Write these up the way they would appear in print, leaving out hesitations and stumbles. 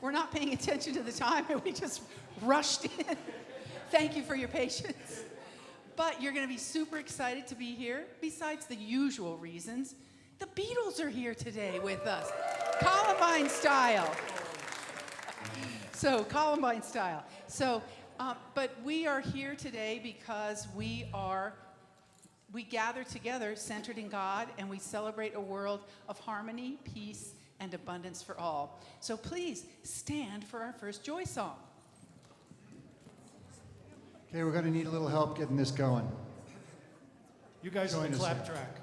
we're not paying attention to the time and we just rushed in. Thank you for your patience. But you're going to be super excited to be here. Besides the usual reasons, the Beatles are here today with us, Columbine style. Columbine style. But we are here today because we gather together centered in God, and we celebrate a world of harmony, peace, and abundance for all. So please stand for our first joy song. Okay, we're going to need a little help getting this going. You guys on the clap track.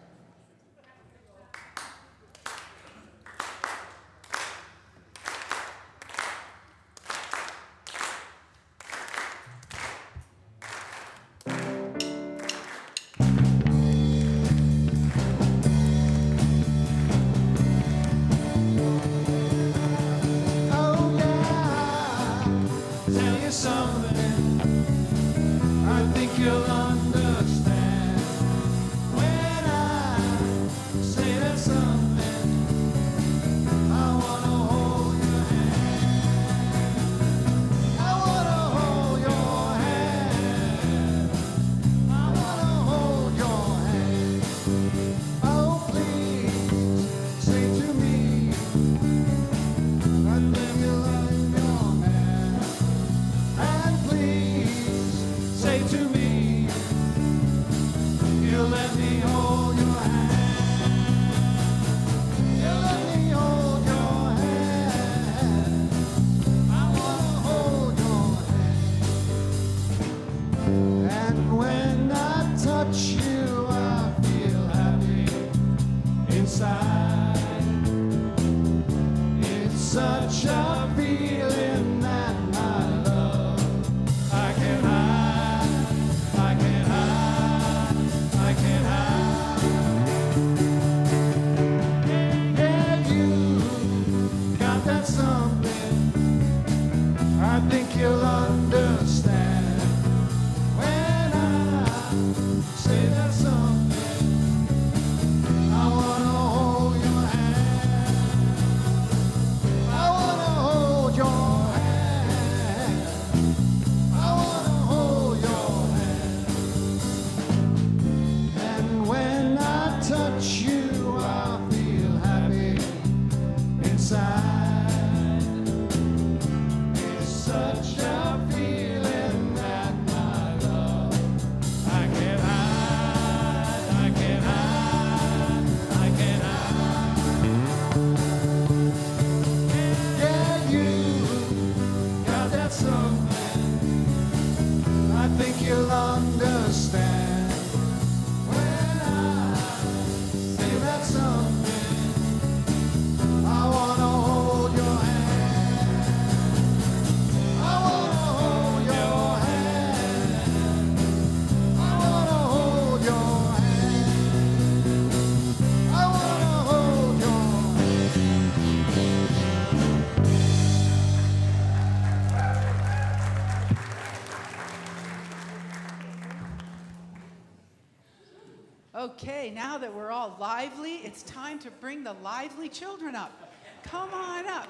Okay, now that we're all lively, it's time to bring the lively children up. Come on up.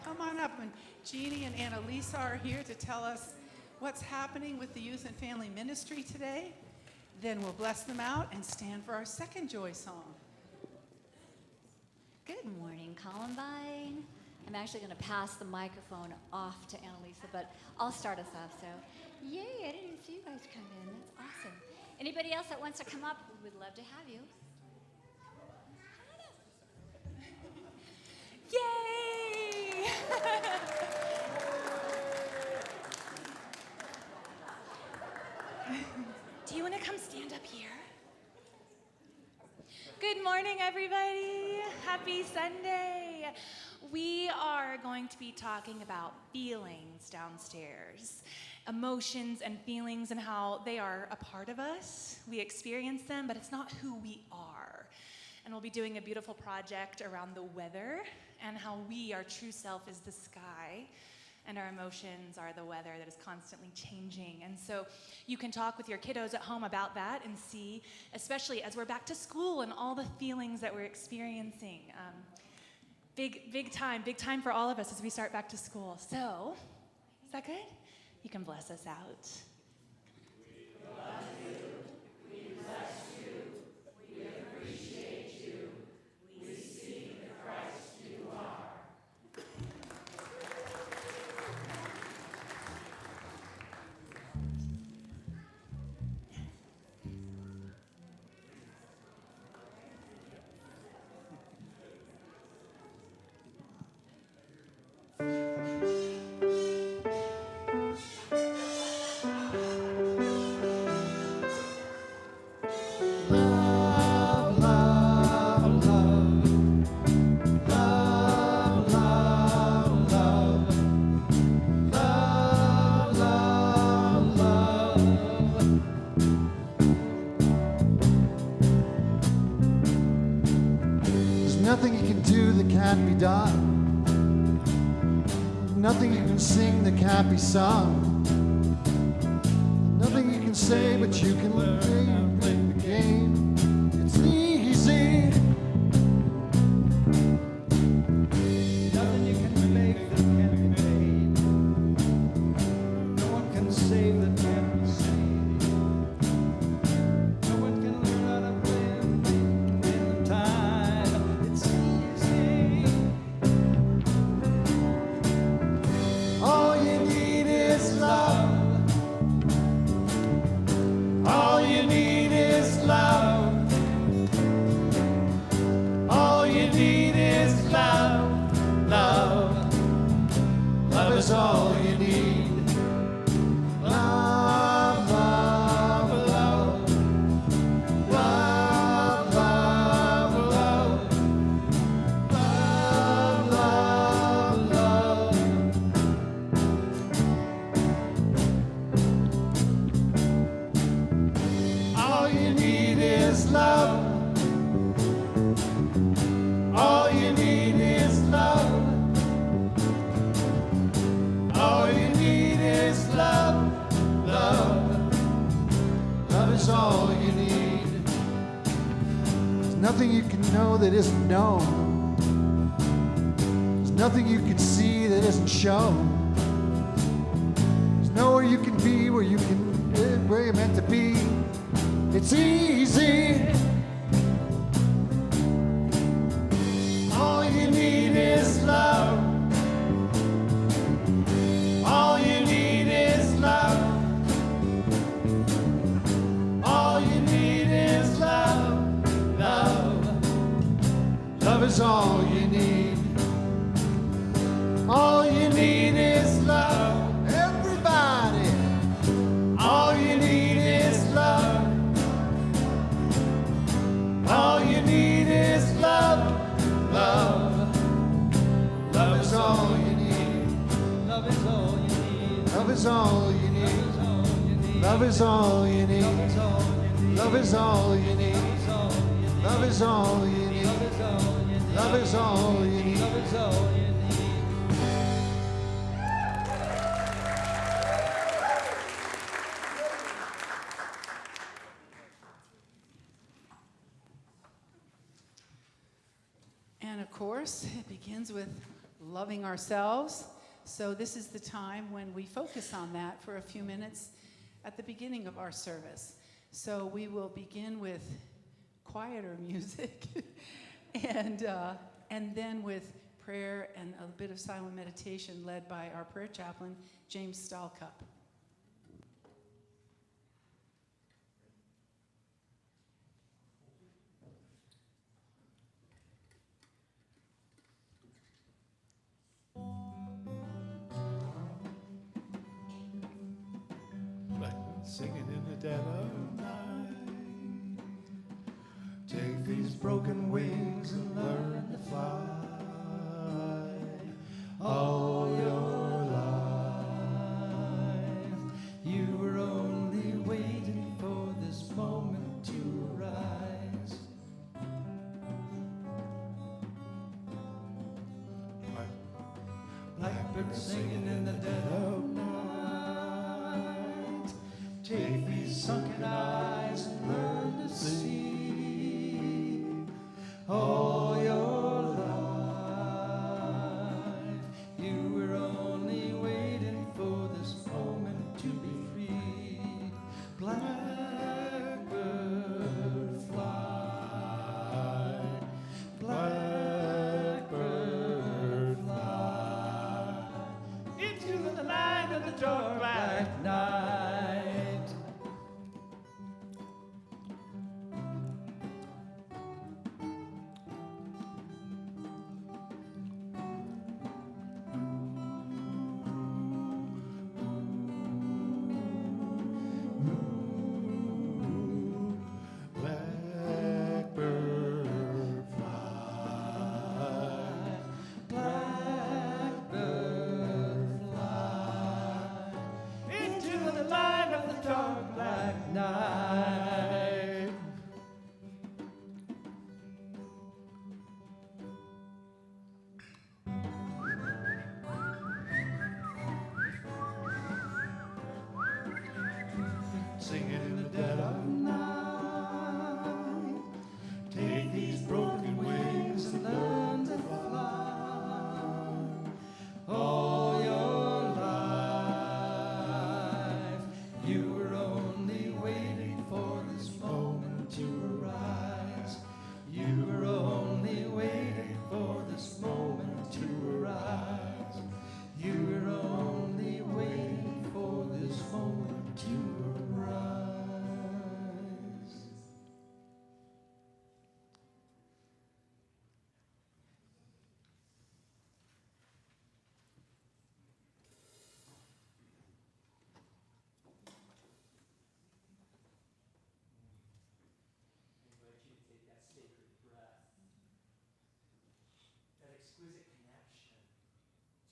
Come on up. And Jeannie and Annalisa are here to tell us what's happening with the Youth and Family Ministry today. Then we'll bless them out and stand for our second joy song. Good morning, Columbine. I'm actually going to pass the microphone off to Annalisa, but I'll start us off. So, yay, I didn't even see you guys come in. That's awesome. Anybody else that wants to come up, we would love to have you. Yay! Do you want to come stand up here? Good morning, everybody. Happy Sunday. We are going to be talking about feelings downstairs. Emotions and feelings and how they are a part of us. We experience them, but it's not who we are. And we'll be doing a beautiful project around the weather and how our true self is the sky, and our emotions are the weather that is constantly changing. And so you can talk with your kiddos at home about that and see, especially as we're back to school and all the feelings that we're experiencing. big time for all of us as we start back to school. So, is that good? You can bless us out. Love, love, love. Love, love, love. Love, love, love. There's nothing you can do that can't be done. Nothing you can sing that can't be sung. Nothing you can say, but you can play the game. It's easy. Nothing you can make that can't be made. No one can save that can't be saved. No one can learn how to play in the time. It's easy. All you need is love. All you need is love. All you need is love. Love. Love is all you need. Love, love, love. Love, love, love. Love, love, love. All you need is love. All you need is love. All you need is love. Love. Love is all you need. There's nothing you can know that isn't known. There's nothing you can see that isn't shown. There's nowhere you can be where where you're meant to be. It's easy. All you need is love. All you need is love. All you need is love. Love. Love is all you need. All you need is love. Everybody. All you need is love. All you need is love. Love. Love is all you need. Love is all you need. Love is all you need. Love is all you need. Love is all you need. Love is all you need. Love is all you need. Love is all you need. And of course, it begins with loving ourselves. So this is the time when we focus on that for a few minutes at the beginning of our service. So we will begin with quieter music and then with prayer and a bit of silent meditation led by our prayer chaplain, James Stahlcup. Singing in the dead of night. Take these broken wings and learn to fly. All your life, you were only waiting for this moment to rise. Blackbird singing in the dead of night. Take these sunken eyes and learn to see all your life. exquisite connection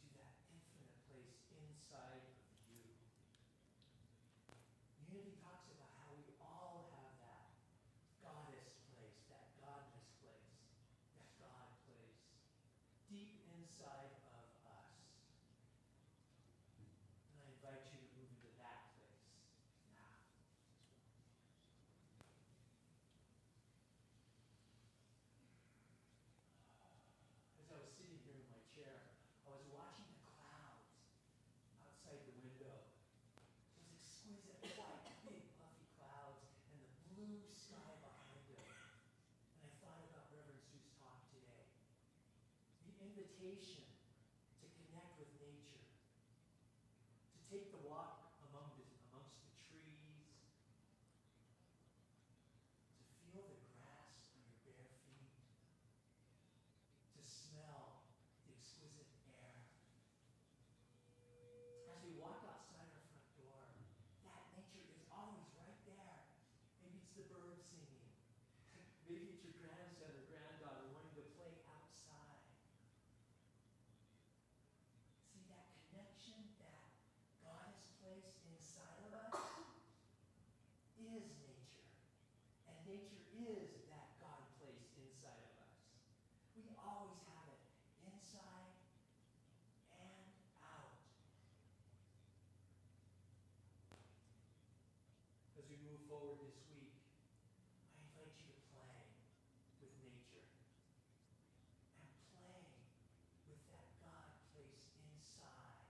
to that infinite place inside of you. Unity talks about how we all have that goddess place, that godness place, that God place, deep inside of us. And I invite you to move into that place now. As I was sitting here in my chair, I was watching the clouds outside the window. Those exquisite white, big, puffy clouds and the blue sky behind them. And I thought about Reverend Sue's talk today. The invitation to connect with nature, to take the walk amongst the trees, to feel the grass on your bare feet, to smell the exquisite air. As we walk outside our front door, that nature is always right there. Maybe it's the birds singing. Maybe it's your grandson or granddaughter wanting to play outside. See that connection, that goddess place inside of us is nature. And nature is that God place inside of us. We always have it inside and out. As we move forward this week, I invite you to play with nature and play with that God place inside.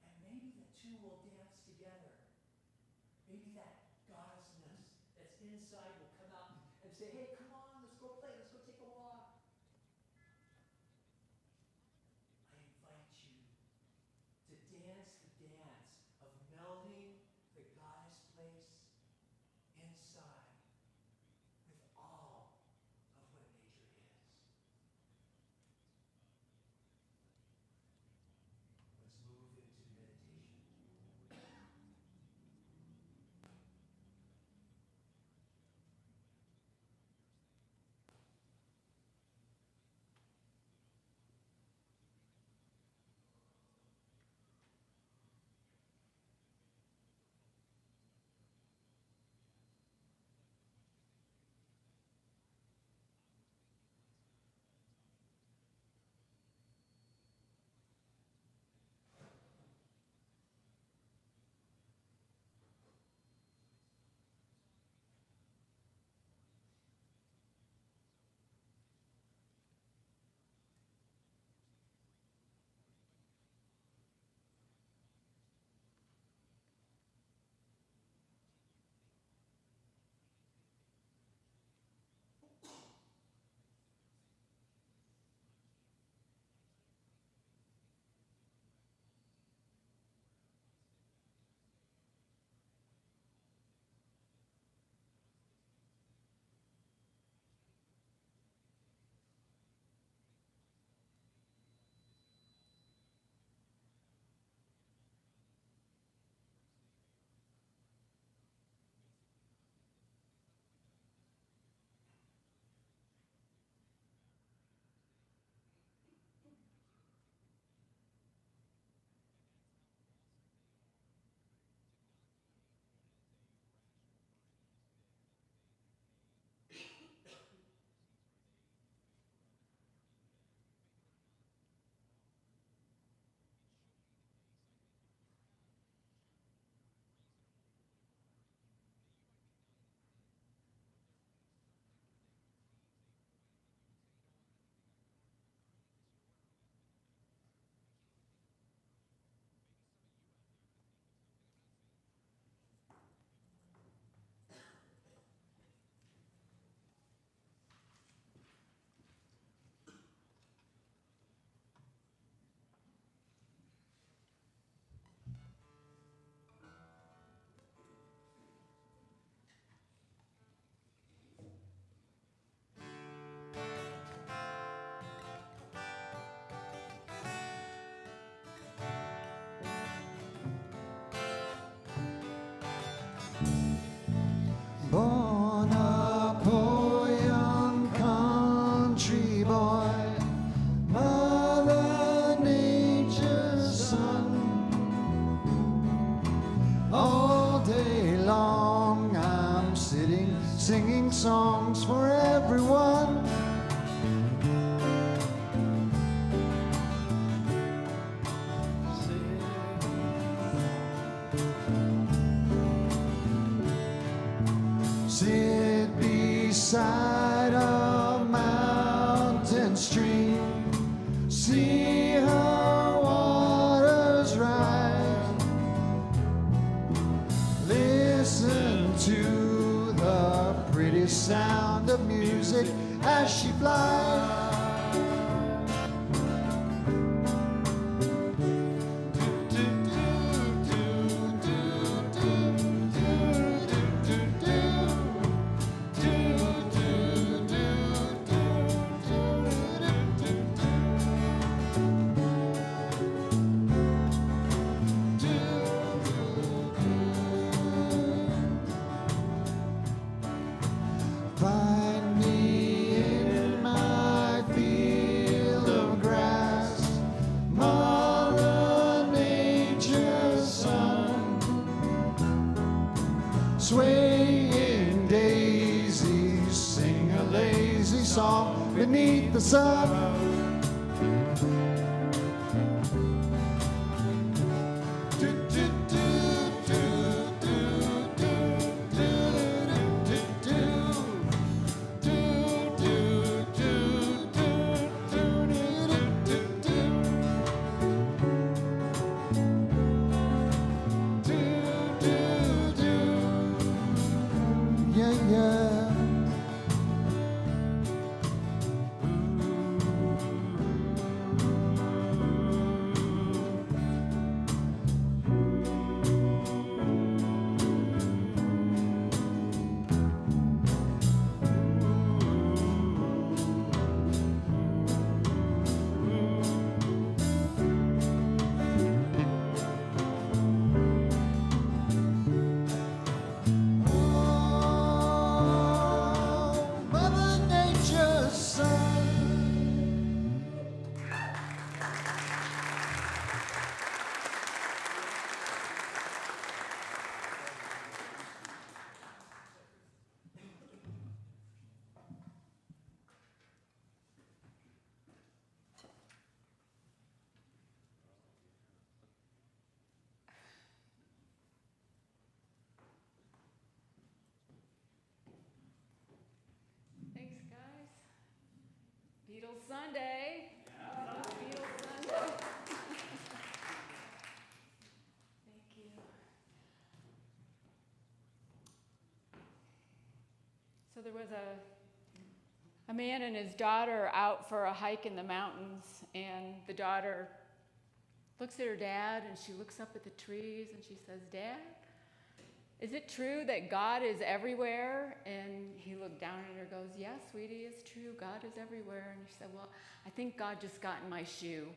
And maybe the two will dance together. Maybe that goddessness that's inside will come out and say, hey, come on, let's go play, let's go take a walk. I invite you to dance the dance of melding the goddess place inside with all of what nature is. Let's move into meditation. sing songs for everyone. Sit beside a mountain stream, see her waters rise, listen to the pretty sound of music as she flies. Find me in my field of grass, Mother Nature's son, swaying daisies, sing a lazy song beneath the sun. Yeah, yeah. Oh, Mother Nature's son. Thanks, guys. Beatles Sunday. Beatles Sunday. Thank you. So there was a man and his daughter out for a hike in the mountains, and the daughter looks at her dad, and she looks up at the trees, and she says, "Dad, is it true that God is everywhere?" And he looked down at her and goes, "Yes, sweetie, it's true. God is everywhere." And she said, "Well, I think God just got in my shoe."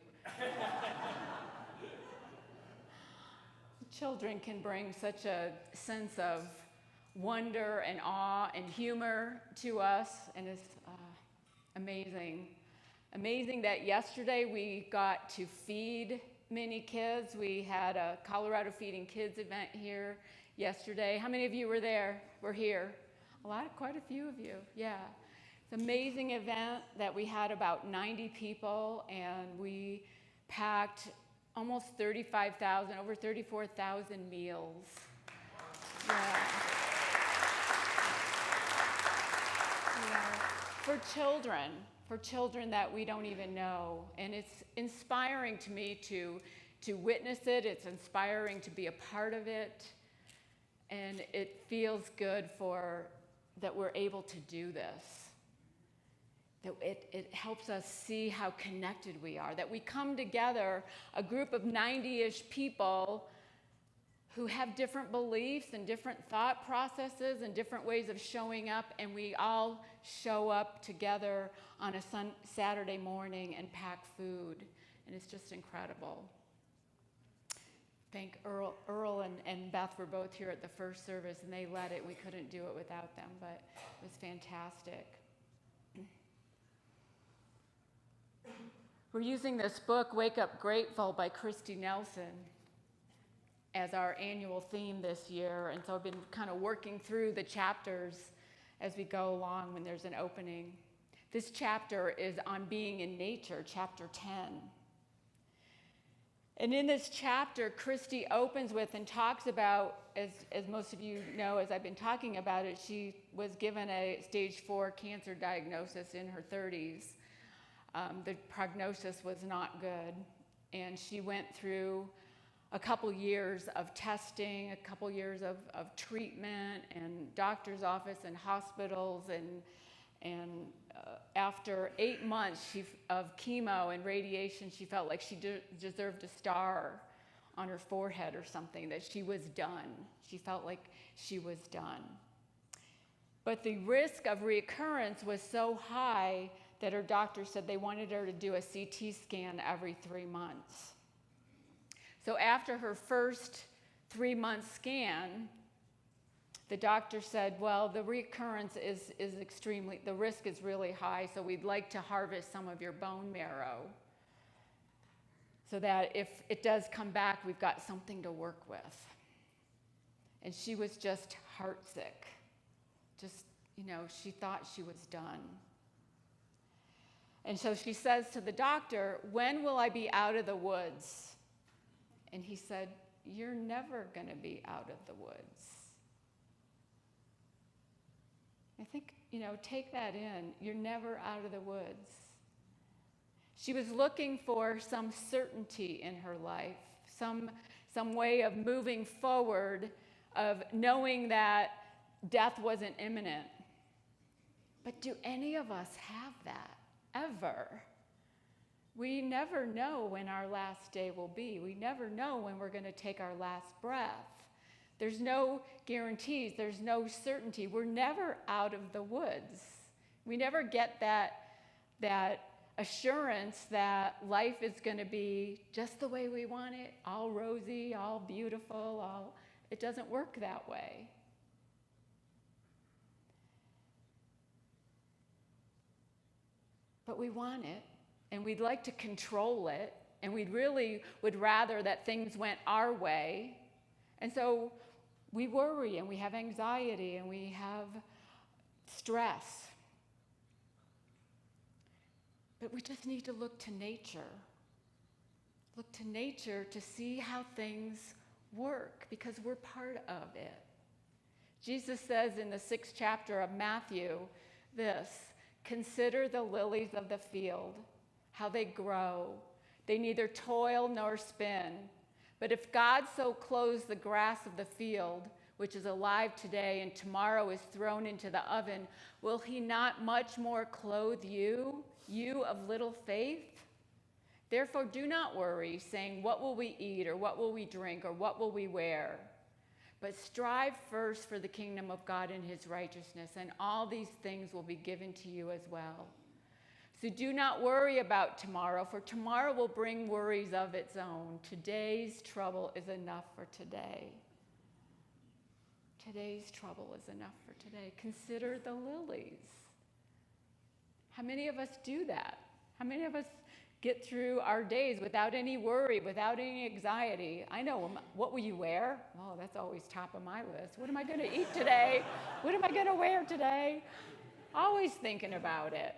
Children can bring such a sense of wonder and awe and humor to us, and it's amazing. Amazing that yesterday we got to feed many kids. We had a Colorado Feeding Kids event here yesterday. How many of you were there? Were here? Quite a few of you, yeah. It's an amazing event that we had about 90 people, and we packed almost 35,000, over 34,000 meals. Yeah. For children that we don't even know. And it's inspiring to me to witness it. It's inspiring to be a part of it. And it feels good that we're able to do this. That it helps us see how connected we are. That we come together, a group of 90-ish people who have different beliefs and different thought processes and different ways of showing up, and we all show up together on a Saturday morning and pack food, and it's just incredible. Thank Earl and Beth were both here at the first service, and they led it. We couldn't do it without them, but it was fantastic. We're using this book, Wake Up Grateful by Christy Nelson, as our annual theme this year, and so I've been kind of working through the chapters as we go along when there's an opening. This chapter is on being in nature, chapter 10. And in this chapter, Christy opens with and talks about, as most of you know, as I've been talking about it, she was given a stage 4 cancer diagnosis in her 30s. The prognosis was not good, and she went through a couple years of testing, a couple years of treatment, and doctor's office and hospitals, and after 8 months of chemo and radiation, she felt like she deserved a star on her forehead or something, that she was done. She felt like she was done. But the risk of reoccurrence was so high that her doctor said they wanted her to do a CT scan every 3 months. So after her first 3-month scan, the doctor said, well, the recurrence is extremely, the risk is really high, so we'd like to harvest some of your bone marrow so that if it does come back, we've got something to work with. And she was just heartsick. Just, she thought she was done. And so she says to the doctor, when will I be out of the woods? And he said, you're never going to be out of the woods. I think, take that in. You're never out of the woods. She was looking for some certainty in her life, some way of moving forward, of knowing that death wasn't imminent. But do any of us have that, ever? We never know when our last day will be. We never know when we're going to take our last breath. There's no guarantees. There's no certainty. We're never out of the woods. We never get that assurance that life is going to be just the way we want it, all rosy, all beautiful, it doesn't work that way. But we want it, and we'd like to control it, and we really would rather that things went our way. And so we worry, and we have anxiety, and we have stress. But we just need to look to nature. Look to nature to see how things work, because we're part of it. Jesus says in the 6th chapter of Matthew this, consider the lilies of the field, how they grow. They neither toil nor spin. But if God so clothes the grass of the field, which is alive today and tomorrow is thrown into the oven, will he not much more clothe you, you of little faith? Therefore do not worry, saying, what will we eat, or what will we drink, or what will we wear? But strive first for the kingdom of God and his righteousness, and all these things will be given to you as well. So do not worry about tomorrow, for tomorrow will bring worries of its own. Today's trouble is enough for today. Today's trouble is enough for today. Consider the lilies. How many of us do that? How many of us get through our days without any worry, without any anxiety? I know, what will you wear? Oh, that's always top of my list. What am I going to eat today? What am I going to wear today? Always thinking about it.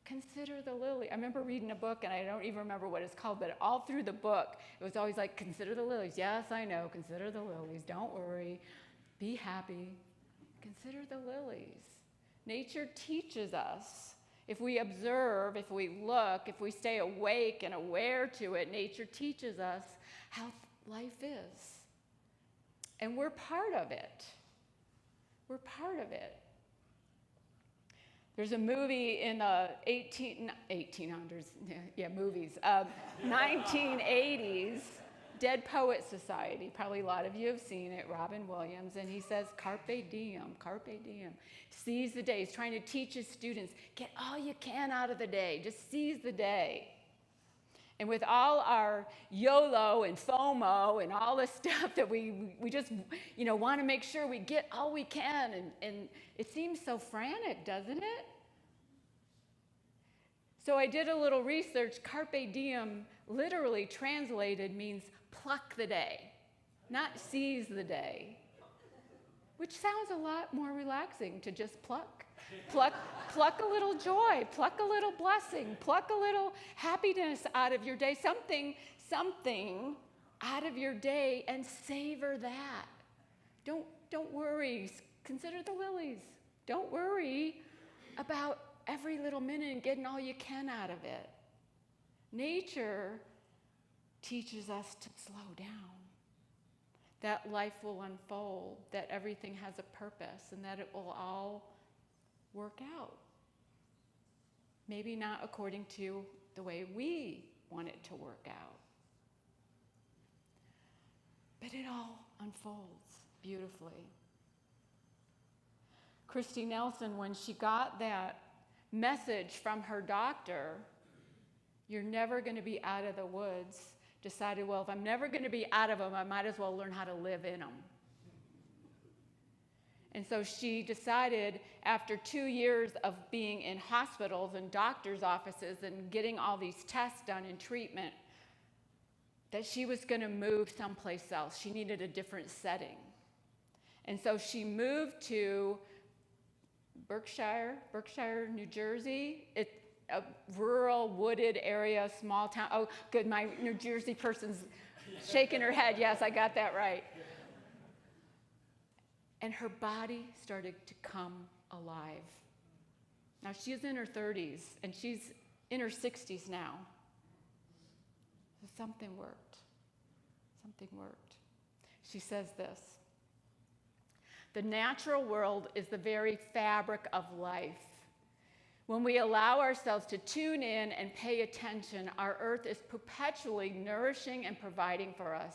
Consider the lily. I remember reading a book, and I don't even remember what it's called, but all through the book, it was always like, consider the lilies. Yes, I know, consider the lilies. Don't worry. Be happy. Consider the lilies. Nature teaches us. If we observe, if we look, if we stay awake and aware to it, nature teaches us how life is. And we're part of it. We're part of it. There's a movie in the 1800s, movies, 1980s, Dead Poets Society. Probably a lot of you have seen it, Robin Williams, and he says, carpe diem, carpe diem. Seize the day. He's trying to teach his students, get all you can out of the day. Just seize the day. And with all our YOLO and FOMO and all the stuff that we just, want to make sure we get all we can, and it seems so frantic, doesn't it? So I did a little research. Carpe diem, literally translated, means pluck the day, not seize the day. which sounds a lot more relaxing to just pluck. Pluck a little joy, pluck a little blessing, pluck a little happiness out of your day, something out of your day, and savor that. Don't worry. Consider the lilies. Don't worry about every little minute and getting all you can out of it. Nature teaches us to slow down, that life will unfold, that everything has a purpose, and that it will all work out. Maybe not according to the way we want it to work out, but it all unfolds beautifully. Christy Nelson, when she got that message from her doctor, you're never going to be out of the woods, decided, well, if I'm never going to be out of them, I might as well learn how to live in them. And so she decided, after 2 years of being in hospitals and doctors' offices and getting all these tests done and treatment, that she was going to move someplace else. She needed a different setting. And so she moved to Berkshire, New Jersey. It's a rural, wooded area, small town. Oh, good, my New Jersey person's shaking her head. Yes, I got that right. And her body started to come alive. Now, she's in her 30s, and she's in her 60s now. So something worked. Something worked. She says this: the natural world is the very fabric of life. When we allow ourselves to tune in and pay attention, our earth is perpetually nourishing and providing for us,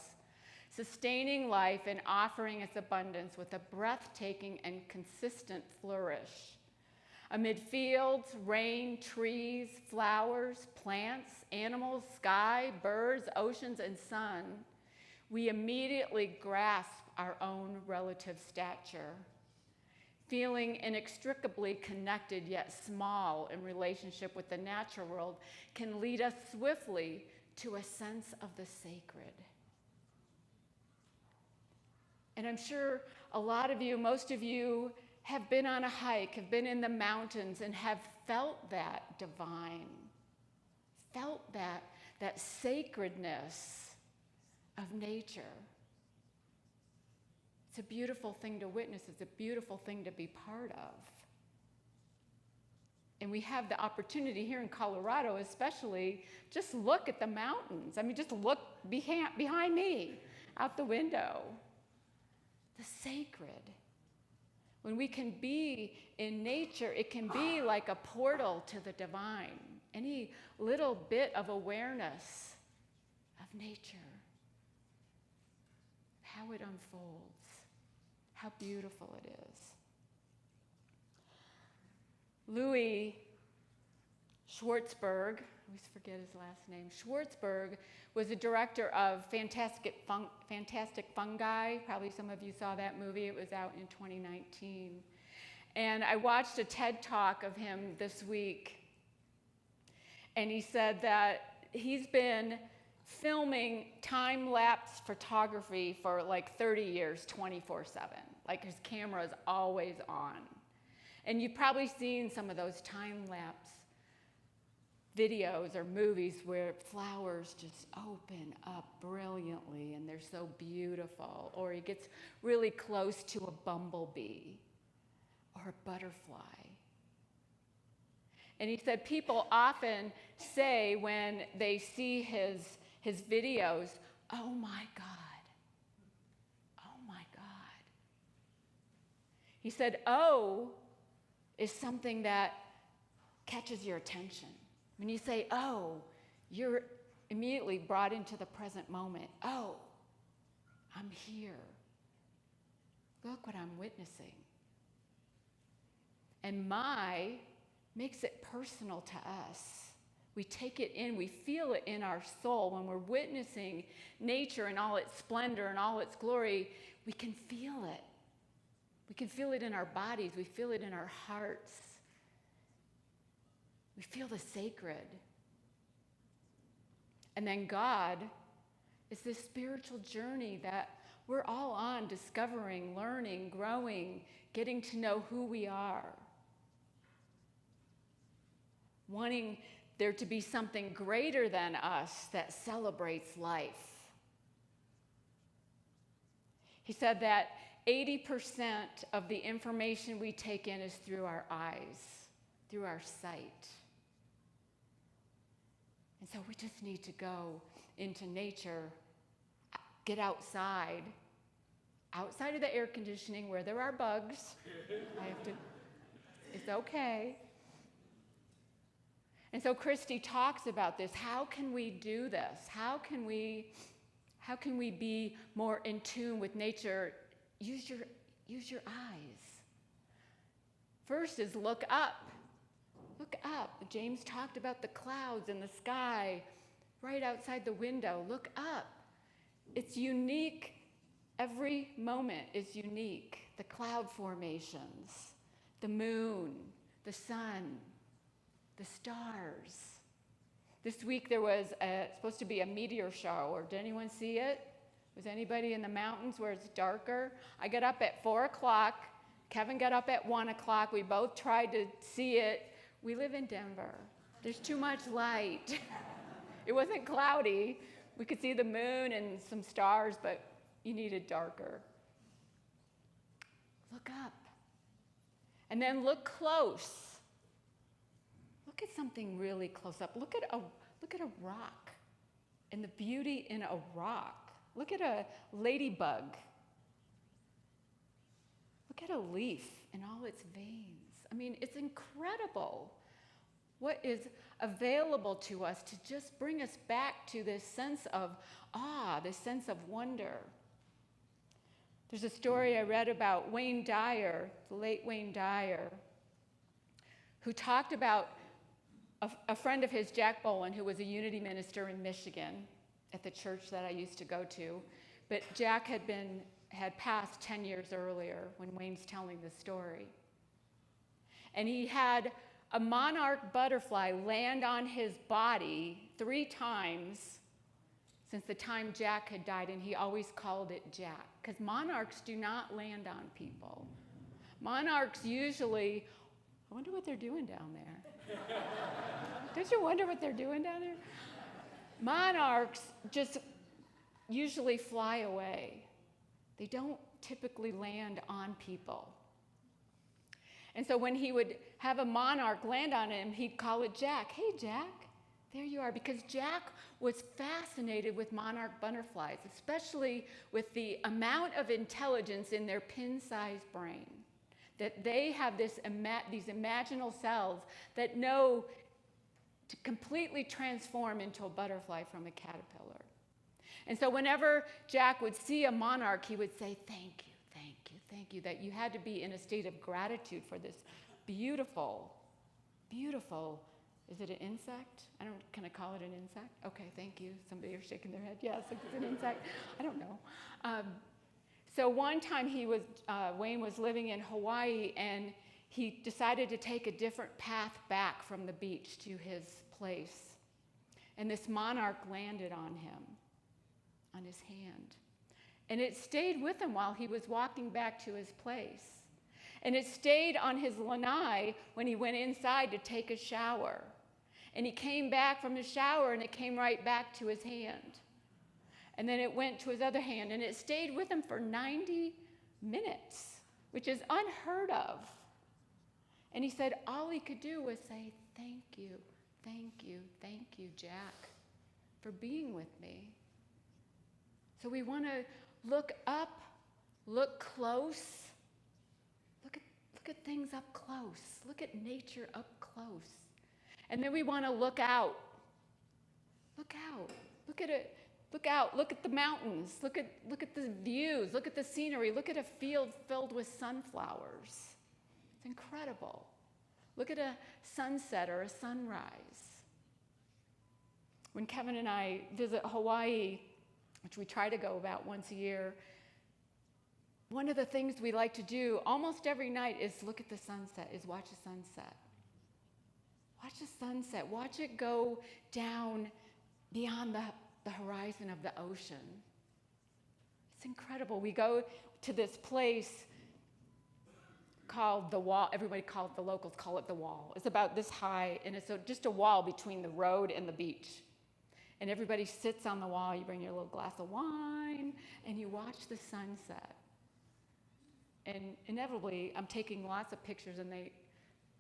sustaining life and offering its abundance with a breathtaking and consistent flourish. Amid fields, rain, trees, flowers, plants, animals, sky, birds, oceans, and sun, we immediately grasp our own relative stature. Feeling inextricably connected yet small in relationship with the natural world can lead us swiftly to a sense of the sacred. And I'm sure a lot of you, most of you, have been on a hike, have been in the mountains, and have felt that divine, felt that sacredness of nature. It's a beautiful thing to witness. It's a beautiful thing to be part of. And we have the opportunity here in Colorado, especially, just look at the mountains. I mean, just look behind me, out the window. The sacred. When we can be in nature, it can be like a portal to the divine. Any little bit of awareness of nature, how it unfolds. How beautiful it is. Louis Schwartzberg, I always forget his last name, Schwartzberg was the director of Fantastic Fungi. Probably some of you saw that movie. It was out in 2019. And I watched a TED Talk of him this week. And he said that he's been filming time-lapse photography for like 30 years, 24/7. Like his camera is always on. And you've probably seen some of those time-lapse videos or movies where flowers just open up brilliantly and they're so beautiful. Or he gets really close to a bumblebee or a butterfly. And he said people often say when they see his videos, "Oh my God, oh my God." He said, "Oh" is something that catches your attention. When you say, "Oh," you're immediately brought into the present moment. Oh, I'm here. Look what I'm witnessing. And "my" makes it personal to us. We take it in, we feel it in our soul. When we're witnessing nature in all its splendor and all its glory, we can feel it. We can feel it in our bodies, we feel it in our hearts. We feel the sacred. And then God is this spiritual journey that We're all on discovering, learning, growing, getting to know who we are. Wanting there to be something greater than us that celebrates life. He said that 80% of the information we take in is through our eyes, through our sight. And so we just need to go into nature, get outside of the air conditioning where there are bugs. It's okay. And so Christy talks about this. How can we do this? How can we be more in tune with nature? Use your eyes. First is look up. Look up. James talked about the clouds and the sky right outside the window. Look up. It's unique. Every moment is unique. The cloud formations, the moon, the sun, the stars. This week there was supposed to be a meteor show. Or did anyone see it? Was anybody in the mountains where it's darker? I got up at 4 o'clock. Kevin got up at 1 o'clock. We both tried to see it. We live in Denver. There's too much light. It wasn't cloudy. We could see the moon and some stars, but you needed darker. Look up. And then look close. Look at something really close up. Look at a rock and the beauty in a rock. Look at a ladybug. Look at a leaf in all its veins. I mean, it's incredible what is available to us to just bring us back to this sense of awe, this sense of wonder. There's a story I read about Wayne Dyer, the late Wayne Dyer, who talked about a friend of his, Jack Boland, who was a Unity minister in Michigan at the church that I used to go to. But Jack had passed 10 years earlier when Wayne's telling the story. And he had a monarch butterfly land on his body 3 times since the time Jack had died, and he always called it Jack, because monarchs do not land on people. Monarchs usually, I wonder what they're doing down there. Don't you wonder what they're doing down there? Monarchs just usually fly away. They don't typically land on people. And so when he would have a monarch land on him, he'd call it Jack. Hey, Jack, there you are. Because Jack was fascinated with monarch butterflies, especially with the amount of intelligence in their pin-sized brain, that they have these imaginal cells that know to completely transform into a butterfly from a caterpillar. And so whenever Jack would see a monarch, he would say, thank you, thank you, thank you, that you had to be in a state of gratitude for this beautiful, beautiful, is it an insect? Can I call it an insect? Okay, thank you. Somebody is shaking their head. Yes, it's an insect. I don't know. So one time Wayne was living in Hawaii, and he decided to take a different path back from the beach to his place. And this monarch landed on him, on his hand. And it stayed with him while he was walking back to his place. And it stayed on his lanai when he went inside to take a shower. And he came back from the shower, and it came right back to his hand. And then it went to his other hand, and it stayed with him for 90 minutes, which is unheard of. And he said all he could do was say, thank you, thank you, thank you, Jack, for being with me. So we want to look up, look close, look at things up close, look at nature up close. And then we want to look out. Look out. Look at it. Look out. Look at the mountains. Look at the views. Look at the scenery. Look at a field filled with sunflowers. It's incredible. Look at a sunset or a sunrise. When Kevin and I visit Hawaii, which we try to go about once a year, one of the things we like to do almost every night is look at the sunset, is watch a sunset. Watch the sunset. Watch it go down beyond the horizon of the ocean. It's incredible. We go to this place called the Wall. Everybody the locals call it the Wall. It's about this high, and it's just a wall between the road and the beach. And everybody sits on the wall. You bring your little glass of wine, and you watch the sunset. And inevitably, I'm taking lots of pictures, and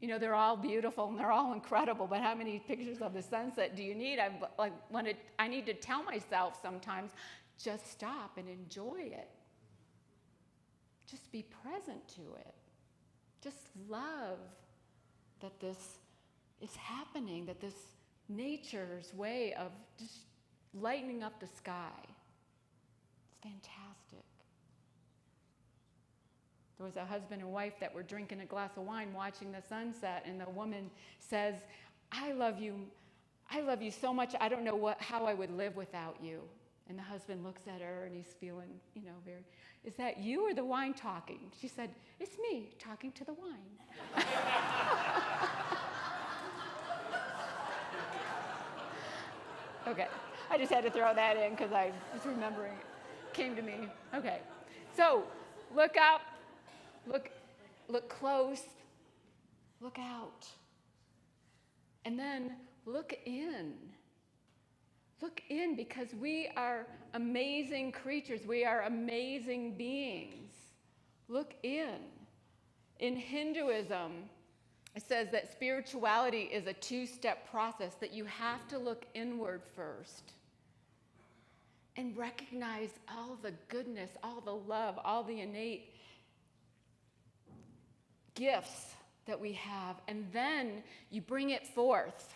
they're all beautiful and they're all incredible. But how many pictures of the sunset do you need? I need to tell myself sometimes, just stop and enjoy it. Just be present to it. Just love that this is happening, that this nature's way of just lightening up the sky. It's fantastic. There was a husband and wife that were drinking a glass of wine watching the sunset, and the woman says, I love you so much, I don't know how I would live without you. And the husband looks at her and he's feeling, very, is that you or the wine talking? She said, it's me talking to the wine. Okay, I just had to throw that in because I was remembering it came to me. Okay, so look up, look close, look out, and then look in. Look in, because we are amazing creatures. We are amazing beings. Look in. In Hinduism, it says that spirituality is a two-step process, that you have to look inward first and recognize all the goodness, all the love, all the innate gifts that we have, and then you bring it forth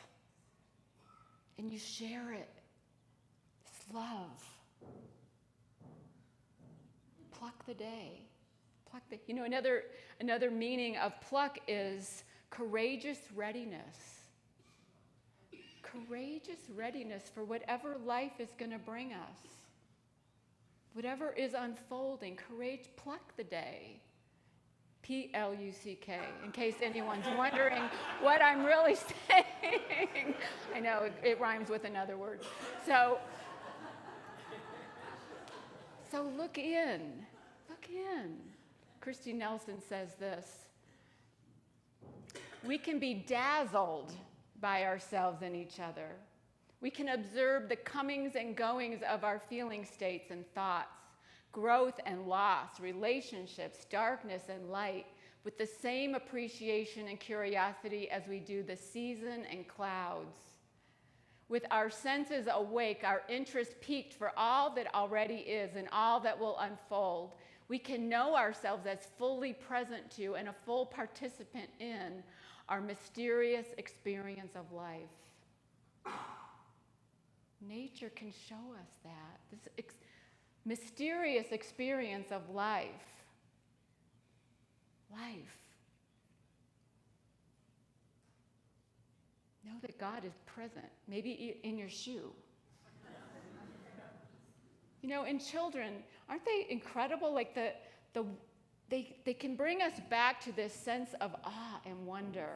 and you share it. It's love. Pluck the day. Another meaning of pluck is courageous readiness. Courageous readiness for whatever life is going to bring us. Whatever is unfolding, pluck the day. P-L-U-C-K, in case anyone's wondering what I'm really saying. I know, it rhymes with another word. So look in. Look in. Christy Nelson says this: we can be dazzled by ourselves and each other. We can observe the comings and goings of our feeling states and thoughts, growth and loss, relationships, darkness and light, with the same appreciation and curiosity as we do the season and clouds. With our senses awake, our interest piqued for all that already is and all that will unfold, we can know ourselves as fully present to and a full participant in our mysterious experience of life. Nature can show us that. This mysterious experience of life. Life. Know that God is present, maybe in your shoe. And children, aren't they incredible? Like they can bring us back to this sense of awe and wonder.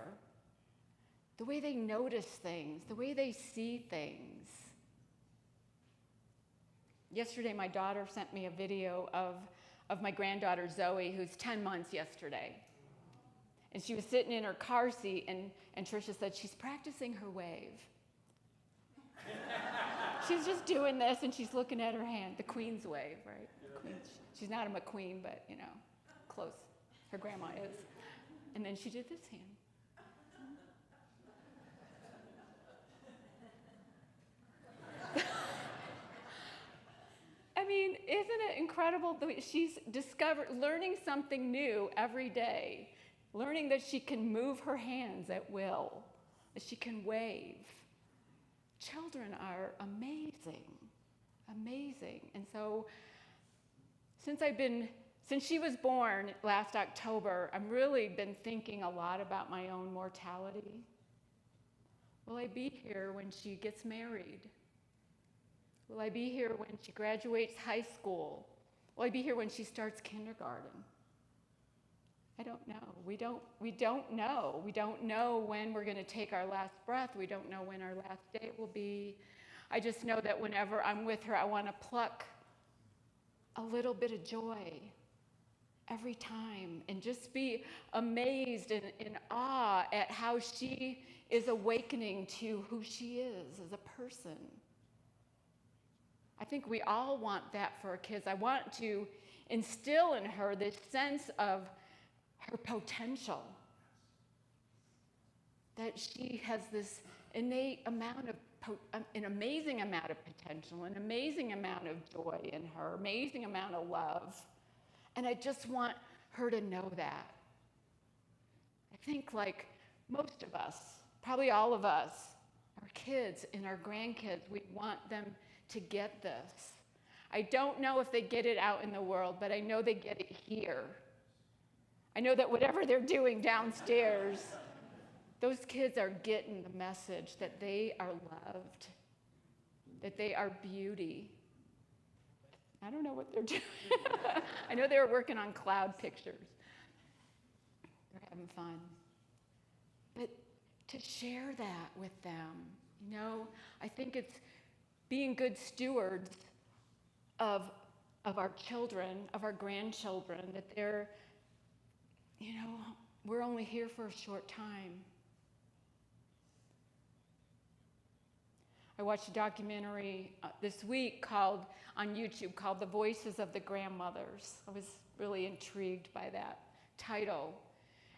The way they notice things, the way they see things. Yesterday, my daughter sent me a video of my granddaughter, Zoe, who's 10 months yesterday. And she was sitting in her car seat, and Tricia said, she's practicing her wave. She's just doing this, and she's looking at her hand, the Queen's wave, right? She's not a McQueen, but, close. Her grandma is. And then she did this hand. I mean, isn't it incredible that she's learning something new every day, learning that she can move her hands at will, that she can wave. Children are amazing, amazing. And so since she was born last October, I've really been thinking a lot about my own mortality. Will I be here when she gets married? Will I be here when she graduates high school? Will I be here when she starts kindergarten? I don't know. We don't know. We don't know when we're going to take our last breath. We don't know when our last day will be. I just know that whenever I'm with her, I want to pluck a little bit of joy every time, and just be amazed and in awe at how she is awakening to who she is as a person. I think we all want that for our kids. I want to instill in her this sense of her potential, that she has this innate amount of an amazing amount of potential, an amazing amount of joy in her, amazing amount of love. And I just want her to know that. I think like most of us, probably all of us, our kids and our grandkids, we want them to get this. I don't know if they get it out in the world, but I know they get it here. I know that whatever they're doing downstairs, those kids are getting the message that they are loved, that they are beauty. I don't know what they're doing. I know they were working on cloud pictures. They're having fun. But to share that with them, you know, I think it's being good stewards of our children, of our grandchildren, that they're, you know, we're only here for a short time. I watched a documentary this week on YouTube called The Voices of the Grandmothers. I was really intrigued by that title.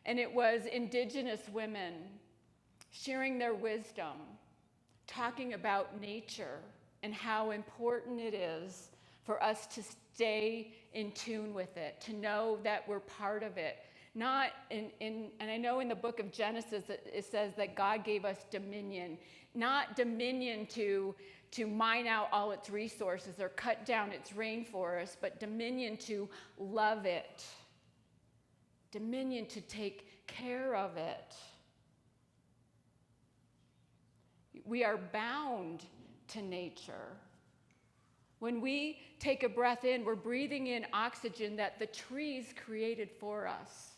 And it was Indigenous women sharing their wisdom, talking about nature and how important it is for us to stay in tune with it, to know that we're part of it. Not and I know in the book of Genesis it says that God gave us dominion, not dominion to mine out all its resources or cut down its rainforest, but dominion to love it, dominion to take care of it. We are bound to nature. When we take a breath in, we're breathing in oxygen that the trees created for us,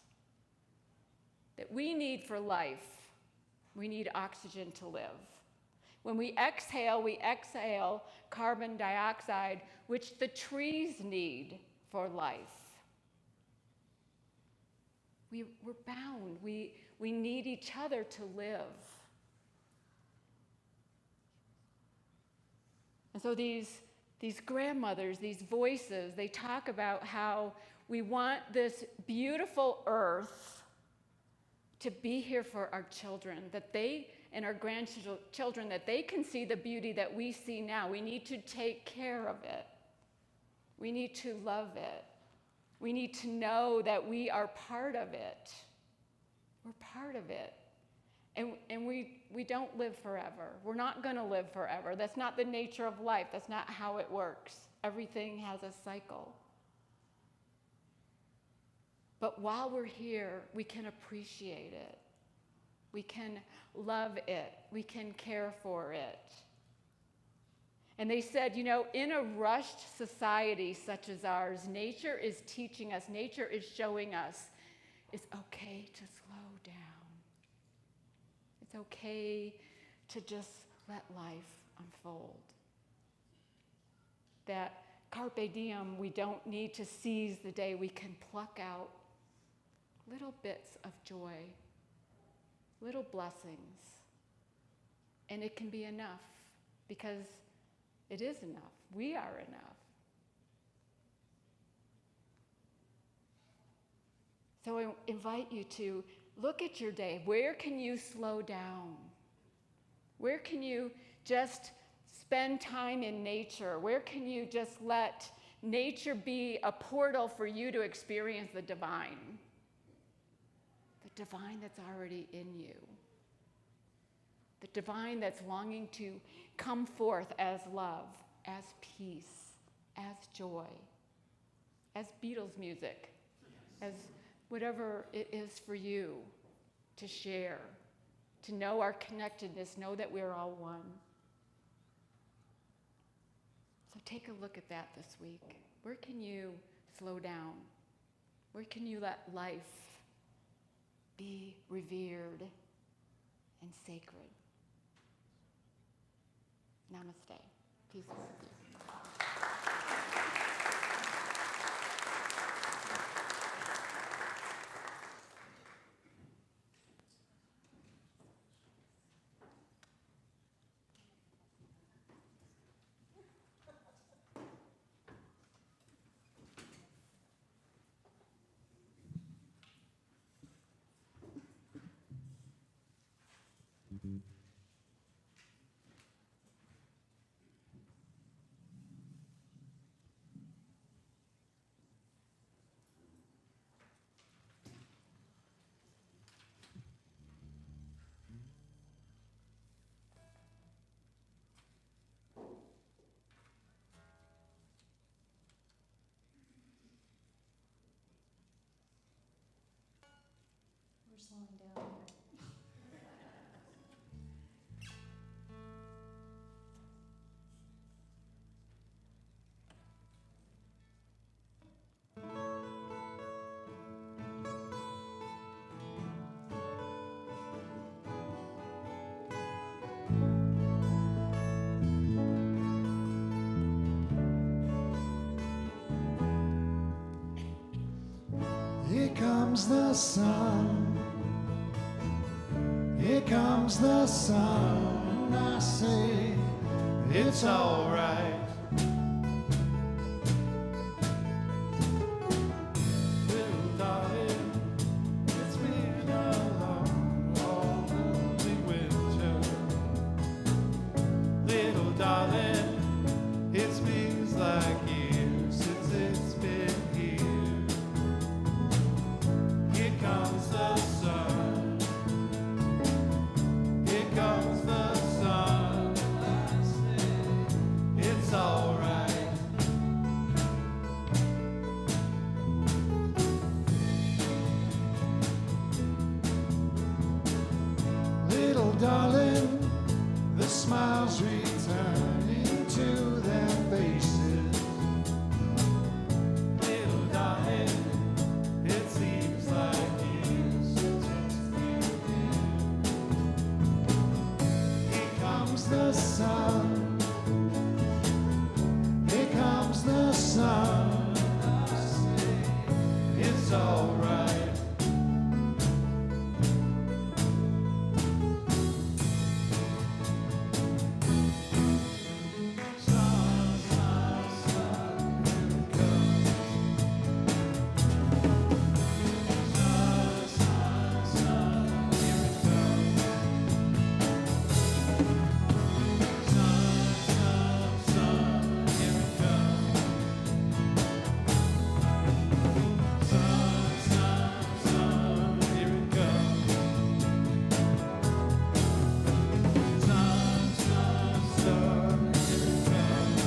that we need for life. We need oxygen to live. When we exhale carbon dioxide, which the trees need for life. We're bound. We need each other to live. And so these grandmothers, these voices, they talk about how we want this beautiful earth to be here for our children, that they and our grandchildren, that they can see the beauty that we see now. We need to take care of it. We need to love it. We need to know that we are part of it. We're part of it. And we don't live forever. We're not going to live forever. That's not the nature of life. That's not how it works. Everything has a cycle. But while we're here, we can appreciate it. We can love it. We can care for it. And they said, you know, in a rushed society such as ours, nature is teaching us, nature is showing us it's okay to slow down. It's okay to just let life unfold. That carpe diem, we don't need to seize the day. We can pluck out little bits of joy, little blessings, and it can be enough because it is enough. We are enough. So I invite you to look at your day. Where can you slow down? Where can you just spend time in nature? Where can you just let nature be a portal for you to experience the divine? The divine that's already in you. The divine that's longing to come forth as love, as peace, as joy, as Beatles music, as whatever it is for you to share, to know our connectedness, know that we're all one. So take a look at that this week. Where can you slow down? Where can you let life be revered and sacred? Namaste. Peace be with you. We're slowing down here. Here comes the sun. Here comes the sun. I say it's all right. Little darling, it's been a long, lonely winter. Little darling, it seems like years since it's been here. Here comes the sun. Here comes the sun. I say it's all right. Little darling, the smiles returning to their faces. Little darling, it seems like years since it's been here. Here comes the sun. Here comes the sun. I say it's all right. Sun, sun, sun, here it comes. Sun, sun, sun, here it comes. Sun, sun, sun, here it comes. Sun, sun, sun, here it comes. Sun, sun, sun, here it comes.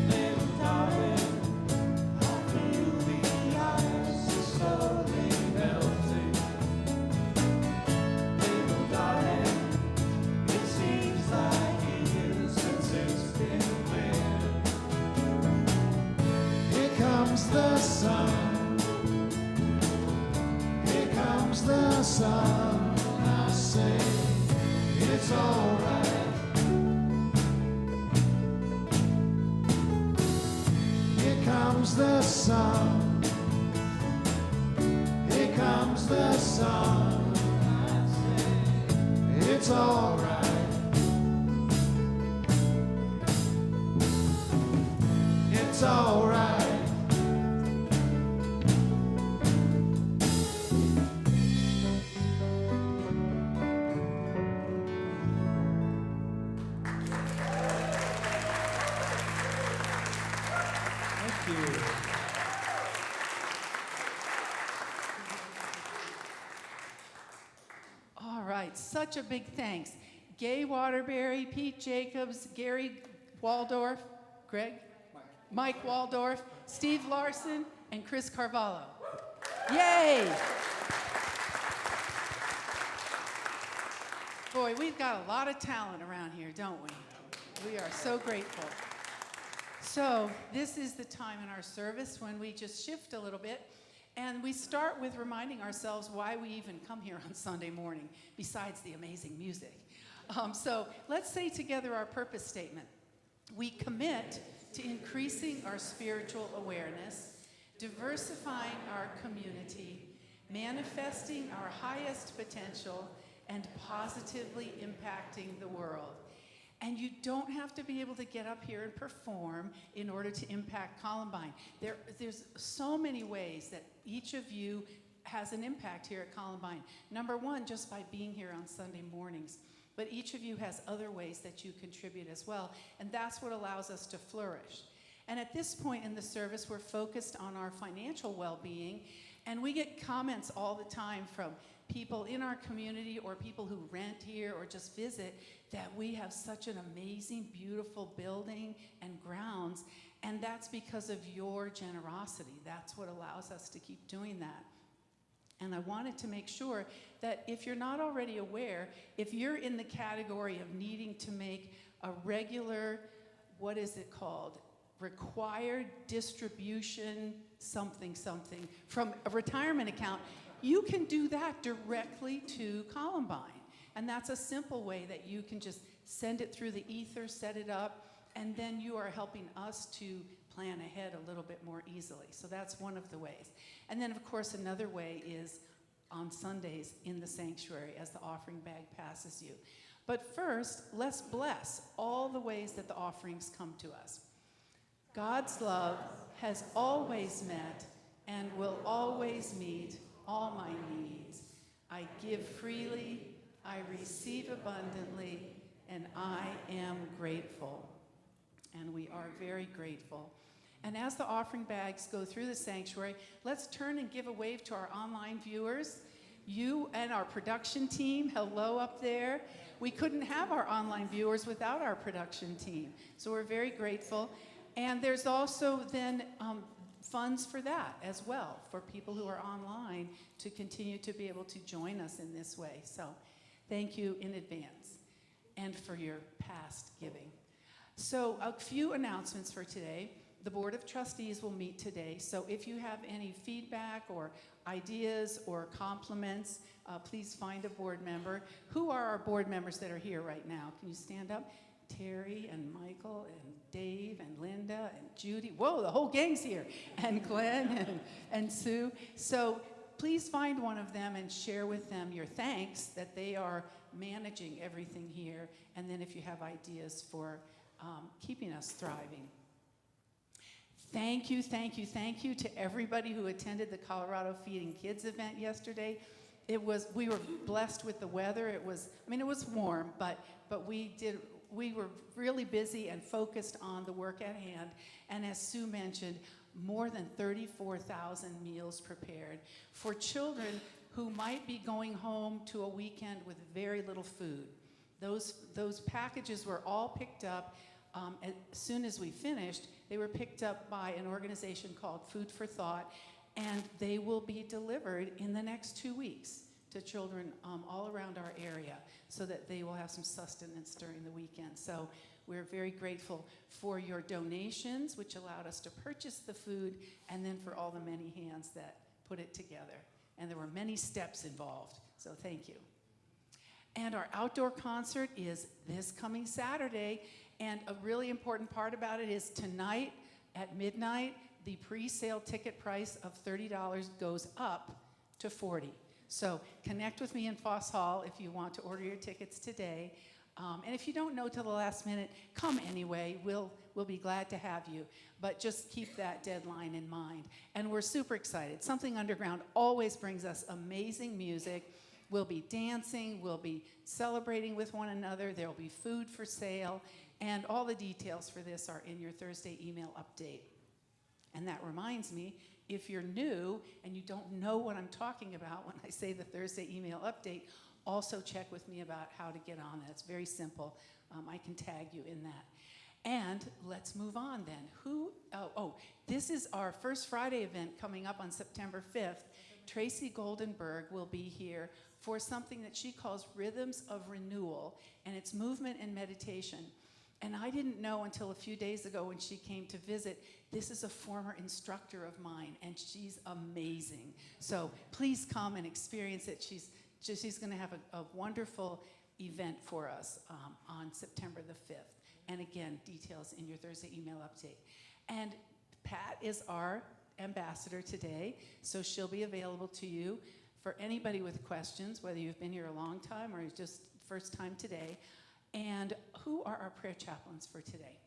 Little darling, I feel the ice slowly melting. Little darling, it seems like years since it's been clear. Here comes the sun. Here comes the sun. I say it's all right. Here comes the sun. Here comes the sun. I say it's all right. It's all right. Thank you. All right, such a big thanks. Gay Waterbury, Pete Jacobs, Gary Waldorf, Greg? Mike Waldorf, Steve Larson, and Chris Carvalho. Yay! Boy, we've got a lot of talent around here, don't we? We are so grateful. So this is the time in our service when we just shift a little bit, and we start with reminding ourselves why we even come here on Sunday morning, besides the amazing music. So let's say together our purpose statement. We commit to increasing our spiritual awareness, diversifying our community, manifesting our highest potential, and positively impacting the world. And you don't have to be able to get up here and perform in order to impact Columbine. There's so many ways that each of you has an impact here at Columbine. Number one, just by being here on Sunday mornings. But each of you has other ways that you contribute as well, and that's what allows us to flourish. And at this point in the service, we're focused on our financial well-being, and we get comments all the time from people in our community or people who rent here or just visit that we have such an amazing, beautiful building and grounds, and that's because of your generosity. That's what allows us to keep doing that. And I wanted to make sure that if you're not already aware, if you're in the category of needing to make a regular, what is it called? Required distribution something from a retirement account, you can do that directly to Columbine. And that's a simple way that you can just send it through the ether, set it up, and then you are helping us to plan ahead a little bit more easily. So that's one of the ways. And then, of course, another way is on Sundays in the sanctuary as the offering bag passes you. But first, let's bless all the ways that the offerings come to us. God's love has always met and will always meet all my needs. I give freely, I receive abundantly, and I am grateful. And we are very grateful. And as the offering bags go through the sanctuary, let's turn and give a wave to our online viewers. You and our production team, hello up there. We couldn't have our online viewers without our production team, so we're very grateful. And there's also then funds for that as well, for people who are online to continue to be able to join us in this way. So thank you in advance and for your past giving. So a few announcements for today. The Board of Trustees will meet today, so if you have any feedback or ideas or compliments, please find a board member. Who are our board members that are here right now? Can you stand up? Terry and Michael and Dave and Linda and Judy. Whoa, the whole gang's here. And Glenn and Sue. So please find one of them and share with them your thanks that they are managing everything here. And then if you have ideas for keeping us thriving. Thank you to everybody who attended the Colorado Feeding Kids event yesterday. We were blessed with the weather. It was warm, but we were really busy and focused on the work at hand. And as Sue mentioned, more than 34,000 meals prepared for children who might be going home to a weekend with very little food. Those packages were all picked up. As soon as we finished, they were picked up by an organization called Food for Thought, and they will be delivered in the next 2 weeks to children all around our area so that they will have some sustenance during the weekend. So we're very grateful for your donations, which allowed us to purchase the food, and then for all the many hands that put it together. And there were many steps involved, so thank you. And our outdoor concert is this coming Saturday. And a really important part about it is tonight at midnight, the pre-sale ticket price of $30 goes up to $40. So connect with me in Foss Hall if you want to order your tickets today. And if you don't know till the last minute, come anyway. We'll be glad to have you. But just keep that deadline in mind. And we're super excited. Something Underground always brings us amazing music. We'll be dancing. We'll be celebrating with one another. There will be food for sale. And all the details for this are in your Thursday email update. And that reminds me, if you're new and you don't know what I'm talking about when I say the Thursday email update, also check with me about how to get on that. It's very simple. I can tag you in that. And let's move on then. This is our First Friday event coming up on September 5th. Tracy Goldenberg will be here for something that she calls Rhythms of Renewal, and it's movement and meditation. And I didn't know until a few days ago when she came to visit, this is a former instructor of mine, and she's amazing. So please come and experience it. She's going to have a wonderful event for us on September the 5th. And again, details in your Thursday email update. And Pat is our ambassador today, so she'll be available to you for anybody with questions, whether you've been here a long time or just first time today. And who are our prayer chaplains for today?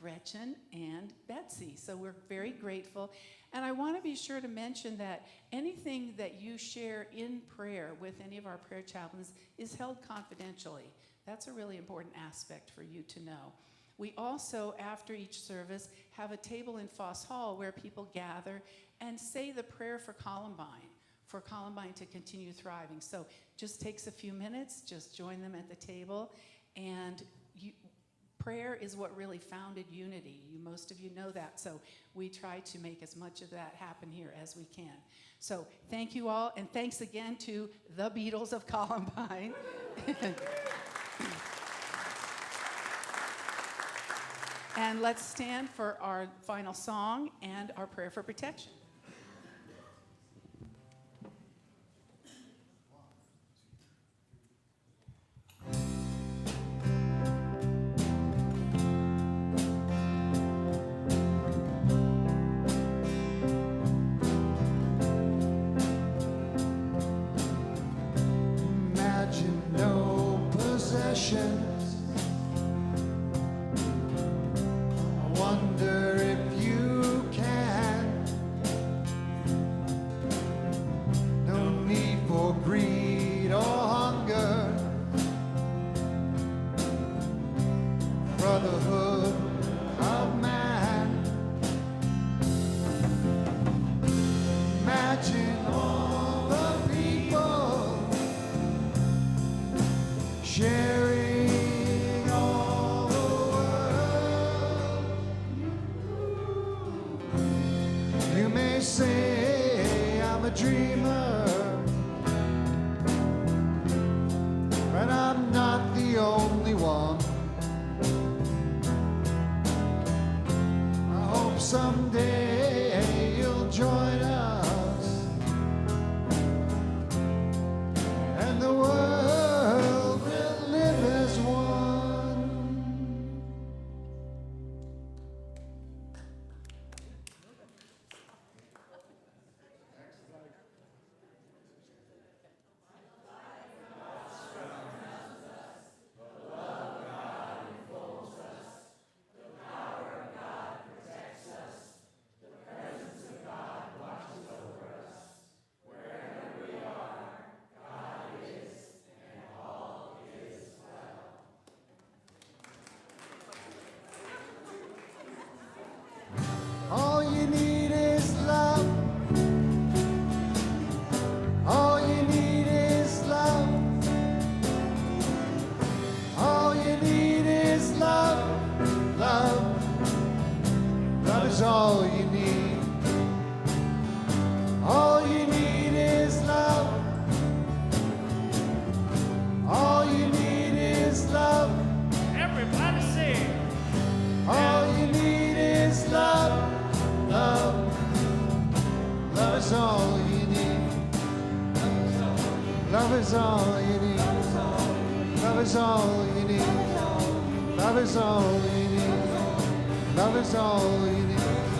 Gretchen and Betsy. So we're very grateful. And I want to be sure to mention that anything that you share in prayer with any of our prayer chaplains is held confidentially. That's a really important aspect for you to know. We also, after each service, have a table in Foss Hall where people gather and say the prayer for Columbine to continue thriving. So just takes a few minutes, just join them at the table, and prayer is what really founded unity. Most of you know that, so we try to make as much of that happen here as we can. So thank you all, and thanks again to the Beatles of Columbine. And let's stand for our final song and our prayer for protection. Imagine no possessions. I wonder if you can. No need for greed or hunger. Brotherhood of man. Imagine all the people sharing all the world. You may say I'm a dreamer, but I'm not the only one. I hope someday you'll join us, and the world will live as one. All you need is love. All you need is love. All you need is love. Love. Love is all you need. All you need is love. All you need is love. Everybody sing. All you need is love. Love. Love is all you need. Love is all you need. Love is all you need. Love is all you need. Love is all you need.